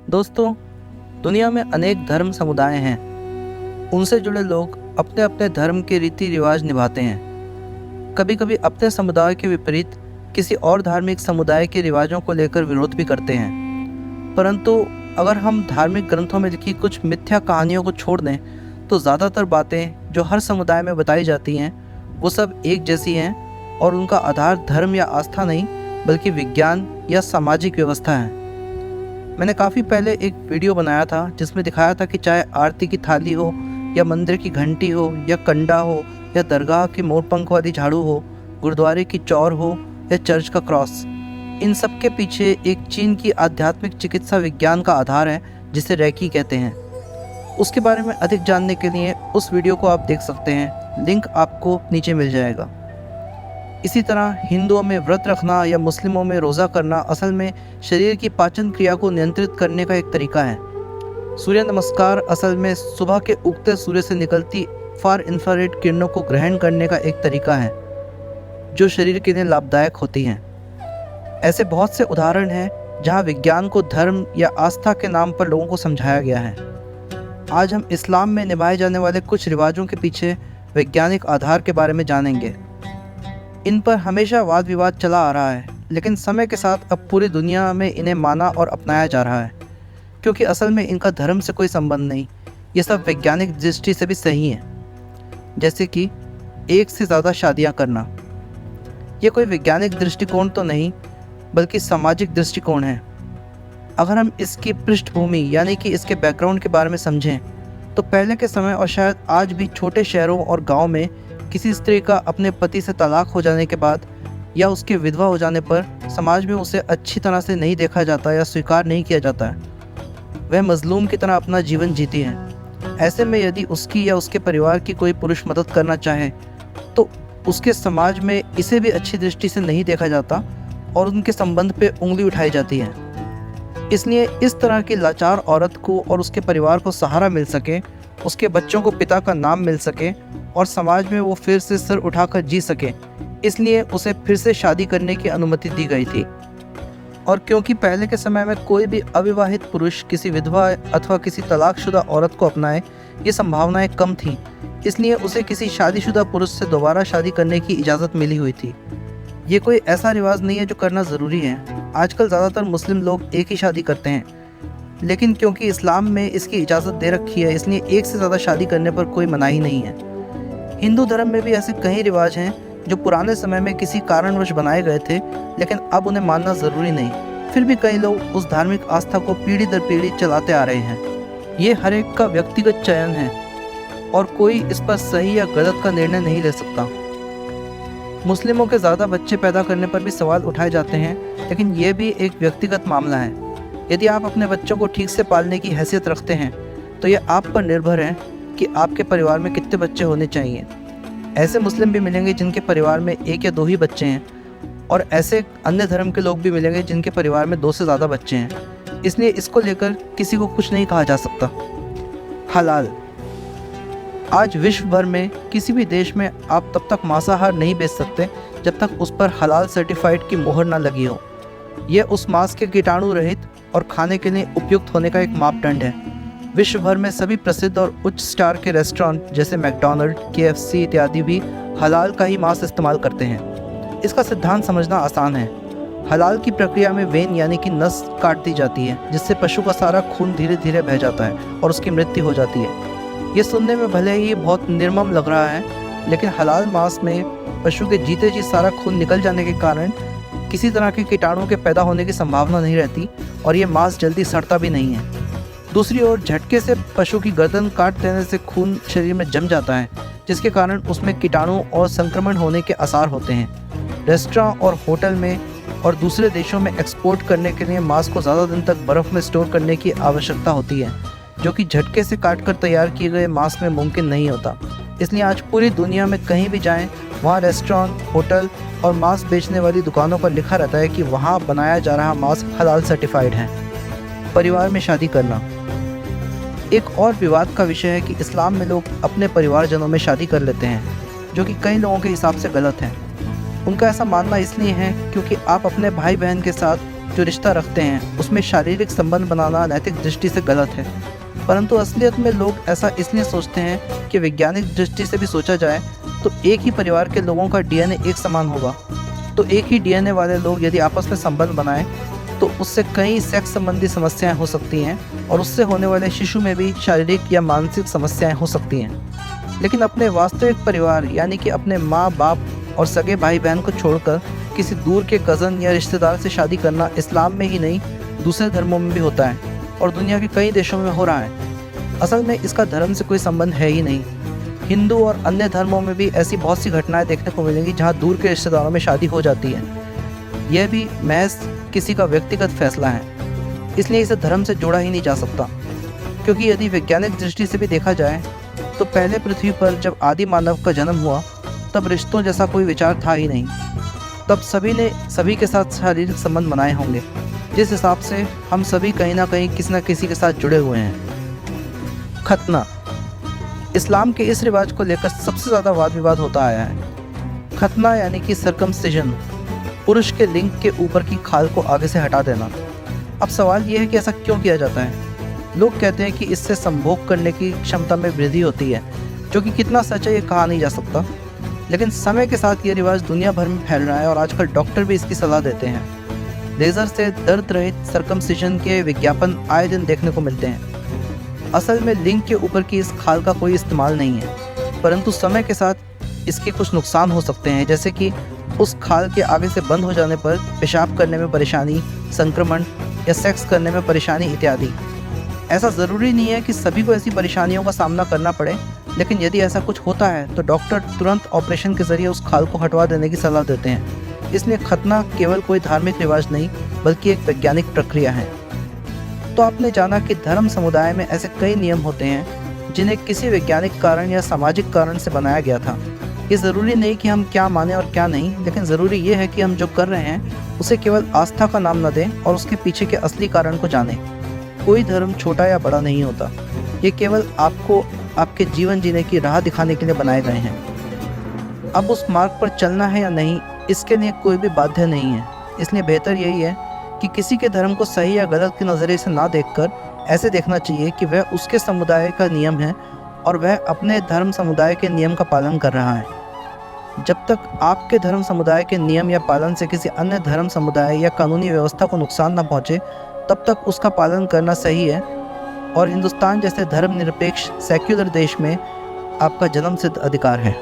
दोस्तों, दुनिया में अनेक धर्म समुदाय हैं। उनसे जुड़े लोग अपने अपने धर्म के रीति रिवाज निभाते हैं। कभी कभी अपने समुदाय के विपरीत किसी और धार्मिक समुदाय के रिवाजों को लेकर विरोध भी करते हैं। परंतु अगर हम धार्मिक ग्रंथों में लिखी कुछ मिथ्या कहानियों को छोड़ दें तो ज़्यादातर बातें जो हर समुदाय में बताई जाती हैं वो सब एक जैसी हैं और उनका आधार धर्म या आस्था नहीं बल्कि विज्ञान या सामाजिक व्यवस्था है। मैंने काफ़ी पहले एक वीडियो बनाया था जिसमें दिखाया था कि चाहे आरती की थाली हो या मंदिर की घंटी हो या कंडा हो या दरगाह की मोरपंख वाली झाड़ू हो, गुरुद्वारे की चौर हो या चर्च का क्रॉस, इन सब के पीछे एक चीन की आध्यात्मिक चिकित्सा विज्ञान का आधार है जिसे रेकी कहते हैं। उसके बारे में अधिक जानने के लिए उस वीडियो को आप देख सकते हैं, लिंक आपको नीचे मिल जाएगा। इसी तरह हिंदुओं में व्रत रखना या मुस्लिमों में रोज़ा करना असल में शरीर की पाचन क्रिया को नियंत्रित करने का एक तरीका है। सूर्य नमस्कार असल में सुबह के उगते सूर्य से निकलती फार इंफ्रारेड किरणों को ग्रहण करने का एक तरीका है जो शरीर के लिए लाभदायक होती हैं। ऐसे बहुत से उदाहरण हैं जहां विज्ञान को धर्म या आस्था के नाम पर लोगों को समझाया गया है। आज हम इस्लाम में निभाए जाने वाले कुछ रिवाजों के पीछे वैज्ञानिक आधार के बारे में जानेंगे। इन पर हमेशा वाद विवाद चला आ रहा है, लेकिन समय के साथ अब पूरी दुनिया में इन्हें माना और अपनाया जा रहा है क्योंकि असल में इनका धर्म से कोई संबंध नहीं। ये सब वैज्ञानिक दृष्टि से भी सही है। जैसे कि एक से ज़्यादा शादियां करना, ये कोई वैज्ञानिक दृष्टिकोण तो नहीं बल्कि सामाजिक दृष्टिकोण है। अगर हम इसकी पृष्ठभूमि यानी कि इसके बैकग्राउंड के बारे में समझें तो पहले के समय और शायद आज भी छोटे शहरों और गाँव में किसी स्त्री का अपने पति से तलाक हो जाने के बाद या उसके विधवा हो जाने पर समाज में उसे अच्छी तरह से नहीं देखा जाता या स्वीकार नहीं किया जाता है। वह मजलूम की तरह अपना जीवन जीती है। ऐसे में यदि उसकी या उसके परिवार की कोई पुरुष मदद करना चाहे तो उसके समाज में इसे भी अच्छी दृष्टि से नहीं देखा जाता और उनके संबंध पे उंगली उठाई जाती है। इसलिए इस तरह की लाचार औरत को और उसके परिवार को सहारा मिल सके, उसके बच्चों को पिता का नाम मिल सके और समाज में वो फिर से सर उठाकर जी सके, इसलिए उसे फिर से शादी करने की अनुमति दी गई थी। और क्योंकि पहले के समय में कोई भी अविवाहित पुरुष किसी विधवा अथवा किसी तलाकशुदा औरत को अपनाए ये संभावनाएं कम थीं, इसलिए उसे किसी शादीशुदा पुरुष से दोबारा शादी करने की इजाज़त मिली हुई थी। ये कोई ऐसा रिवाज नहीं है जो करना ज़रूरी है। आजकल ज़्यादातर मुस्लिम लोग एक ही शादी करते हैं, लेकिन क्योंकि इस्लाम में इसकी इजाज़त दे रखी है इसलिए एक से ज़्यादा शादी करने पर कोई मनाही नहीं है। हिंदू धर्म में भी ऐसे कई रिवाज हैं जो पुराने समय में किसी कारणवश बनाए गए थे लेकिन अब उन्हें मानना ज़रूरी नहीं। फिर भी कई लोग उस धार्मिक आस्था को पीढ़ी दर पीढ़ी चलाते आ रहे हैं। ये हर एक का व्यक्तिगत चयन है और कोई इस पर सही या गलत का निर्णय नहीं ले सकता। मुस्लिमों के ज़्यादा बच्चे पैदा करने पर भी सवाल उठाए जाते हैं, लेकिन ये भी एक व्यक्तिगत मामला है। यदि आप अपने बच्चों को ठीक से पालने की हैसियत रखते हैं तो यह आप पर निर्भर है कि आपके परिवार में कितने बच्चे होने चाहिए। ऐसे मुस्लिम भी मिलेंगे जिनके परिवार में एक या दो ही बच्चे हैं और ऐसे अन्य धर्म के लोग भी मिलेंगे जिनके परिवार में 2 से ज़्यादा बच्चे हैं। इसलिए इसको लेकर किसी को कुछ नहीं कहा जा सकता। हलाल, आज विश्व भर में किसी भी देश में आप तब तक मांसाहार नहीं बेच सकते जब तक उस पर हलाल सर्टिफाइड की मोहर ना लगी हो। यह उस मांस के कीटाणु रहित और खाने के लिए उपयुक्त होने का एक मापदंड है। विश्व भर में सभी प्रसिद्ध और उच्च स्टार के रेस्टोरेंट जैसे मैकडॉनल्ड, KFC इत्यादि भी हलाल का ही मांस इस्तेमाल करते हैं। इसका सिद्धांत समझना आसान है। हलाल की प्रक्रिया में वेन यानी कि नस काट दी जाती है जिससे पशु का सारा खून धीरे धीरे बह जाता है और उसकी मृत्यु हो जाती है। ये सुनने में भले ही बहुत निर्मम लग रहा है, लेकिन हलाल मांस में पशु के जीते जी सारा खून निकल जाने के कारण किसी तरह के कीटाणुओं के पैदा होने की संभावना नहीं रहती और ये मांस जल्दी सड़ता भी नहीं है। दूसरी ओर झटके से पशु की गर्दन काट देने से खून शरीर में जम जाता है जिसके कारण उसमें कीटाणु और संक्रमण होने के आसार होते हैं। रेस्टोरेंट और होटल में और दूसरे देशों में एक्सपोर्ट करने के लिए मांस को ज़्यादा दिन तक बर्फ़ में स्टोर करने की आवश्यकता होती है, जो कि झटके से काटकर तैयार किए गए मांस में मुमकिन नहीं होता। इसलिए आज पूरी दुनिया में कहीं भी जाएं, वहाँ रेस्टोरेंट, होटल और मांस बेचने वाली दुकानों पर लिखा रहता है कि वहाँ बनाया जा रहा मांस हलाल सर्टिफाइड है। परिवार में शादी करना एक और विवाद का विषय है कि इस्लाम में लोग अपने परिवारजनों में शादी कर लेते हैं, जो कि कई लोगों के हिसाब से गलत है। उनका ऐसा मानना इसलिए है क्योंकि आप अपने भाई बहन के साथ जो रिश्ता रखते हैं उसमें शारीरिक संबंध बनाना नैतिक दृष्टि से गलत है, परंतु असलियत में लोग ऐसा इसलिए सोचते हैं कि वैज्ञानिक दृष्टि से भी सोचा जाए तो एक ही परिवार के लोगों का डीएनए एक समान होगा। तो एक ही डीएनए वाले लोग यदि आपस में संबंध बनाएं तो उससे कई सेक्स संबंधी समस्याएं हो सकती हैं और उससे होने वाले शिशु में भी शारीरिक या मानसिक समस्याएं हो सकती हैं। लेकिन अपने वास्तविक परिवार यानी कि अपने माँ बाप और सगे भाई बहन को छोड़कर किसी दूर के कज़न या रिश्तेदार से शादी करना इस्लाम में ही नहीं दूसरे धर्मों में भी होता है और दुनिया के कई देशों में हो रहा है। असल में इसका धर्म से कोई संबंध है ही नहीं। हिंदू और अन्य धर्मों में भी ऐसी बहुत सी घटनाएं देखने को मिलेंगी जहां दूर के रिश्तेदारों में शादी हो जाती है। यह भी महज किसी का व्यक्तिगत फैसला है, इसलिए इसे धर्म से जोड़ा ही नहीं जा सकता। क्योंकि यदि वैज्ञानिक दृष्टि से भी देखा जाए तो पहले पृथ्वी पर जब आदि मानव का जन्म हुआ तब रिश्तों जैसा कोई विचार था ही नहीं। तब सभी ने सभी के साथ शारीरिक संबंध बनाए होंगे, जिस हिसाब से हम सभी कहीं ना कहीं किसी न किसी के साथ जुड़े हुए हैं। खतना इस्लाम के इस रिवाज को लेकर सबसे ज़्यादा वाद विवाद होता आया है। खतना यानी कि सर्कमसिजन, पुरुष के लिंग के ऊपर की खाल को आगे से हटा देना। अब सवाल ये है कि ऐसा क्यों किया जाता है। लोग कहते हैं कि इससे संभोग करने की क्षमता में वृद्धि होती है, जो कि कितना सच है ये कहा नहीं जा सकता। लेकिन समय के साथ ये रिवाज दुनिया भर में फैल रहा है और आजकल डॉक्टर भी इसकी सलाह देते हैं। लेज़र से दर्द रहित सर्कमसिजन के विज्ञापन आए दिन देखने को मिलते हैं। असल में लिंग के ऊपर की इस खाल का कोई इस्तेमाल नहीं है, परंतु समय के साथ इसके कुछ नुकसान हो सकते हैं, जैसे कि उस खाल के आगे से बंद हो जाने पर पेशाब करने में परेशानी, संक्रमण या सेक्स करने में परेशानी इत्यादि। ऐसा ज़रूरी नहीं है कि सभी को ऐसी परेशानियों का सामना करना पड़े, लेकिन यदि ऐसा कुछ होता है तो डॉक्टर तुरंत ऑपरेशन के ज़रिए उस खाल को हटवा देने की सलाह देते हैं। इसलिए खतना केवल कोई धार्मिक रिवाज नहीं बल्कि एक वैज्ञानिक प्रक्रिया है। तो आपने जाना कि धर्म समुदाय में ऐसे कई नियम होते हैं जिन्हें किसी वैज्ञानिक कारण या सामाजिक कारण से बनाया गया था। ये ज़रूरी नहीं कि हम क्या माने और क्या नहीं, लेकिन ज़रूरी ये है कि हम जो कर रहे हैं उसे केवल आस्था का नाम न दें और उसके पीछे के असली कारण को जानें। कोई धर्म छोटा या बड़ा नहीं होता, ये केवल आपको आपके जीवन जीने की राह दिखाने के लिए बनाए गए हैं। अब उस मार्ग पर चलना है या नहीं, इसके लिए कोई भी बाध्य नहीं है। इसलिए बेहतर यही है कि किसी के धर्म को सही या गलत के नज़रिए से ना देखकर ऐसे देखना चाहिए कि वह उसके समुदाय का नियम है और वह अपने धर्म समुदाय के नियम का पालन कर रहा है। जब तक आपके धर्म समुदाय के नियम या पालन से किसी अन्य धर्म समुदाय या कानूनी व्यवस्था को नुकसान न पहुँचे, तब तक उसका पालन करना सही है। और हिंदुस्तान जैसे धर्मनिरपेक्ष सेक्युलर देश में आपका जन्मसिद्ध अधिकार है।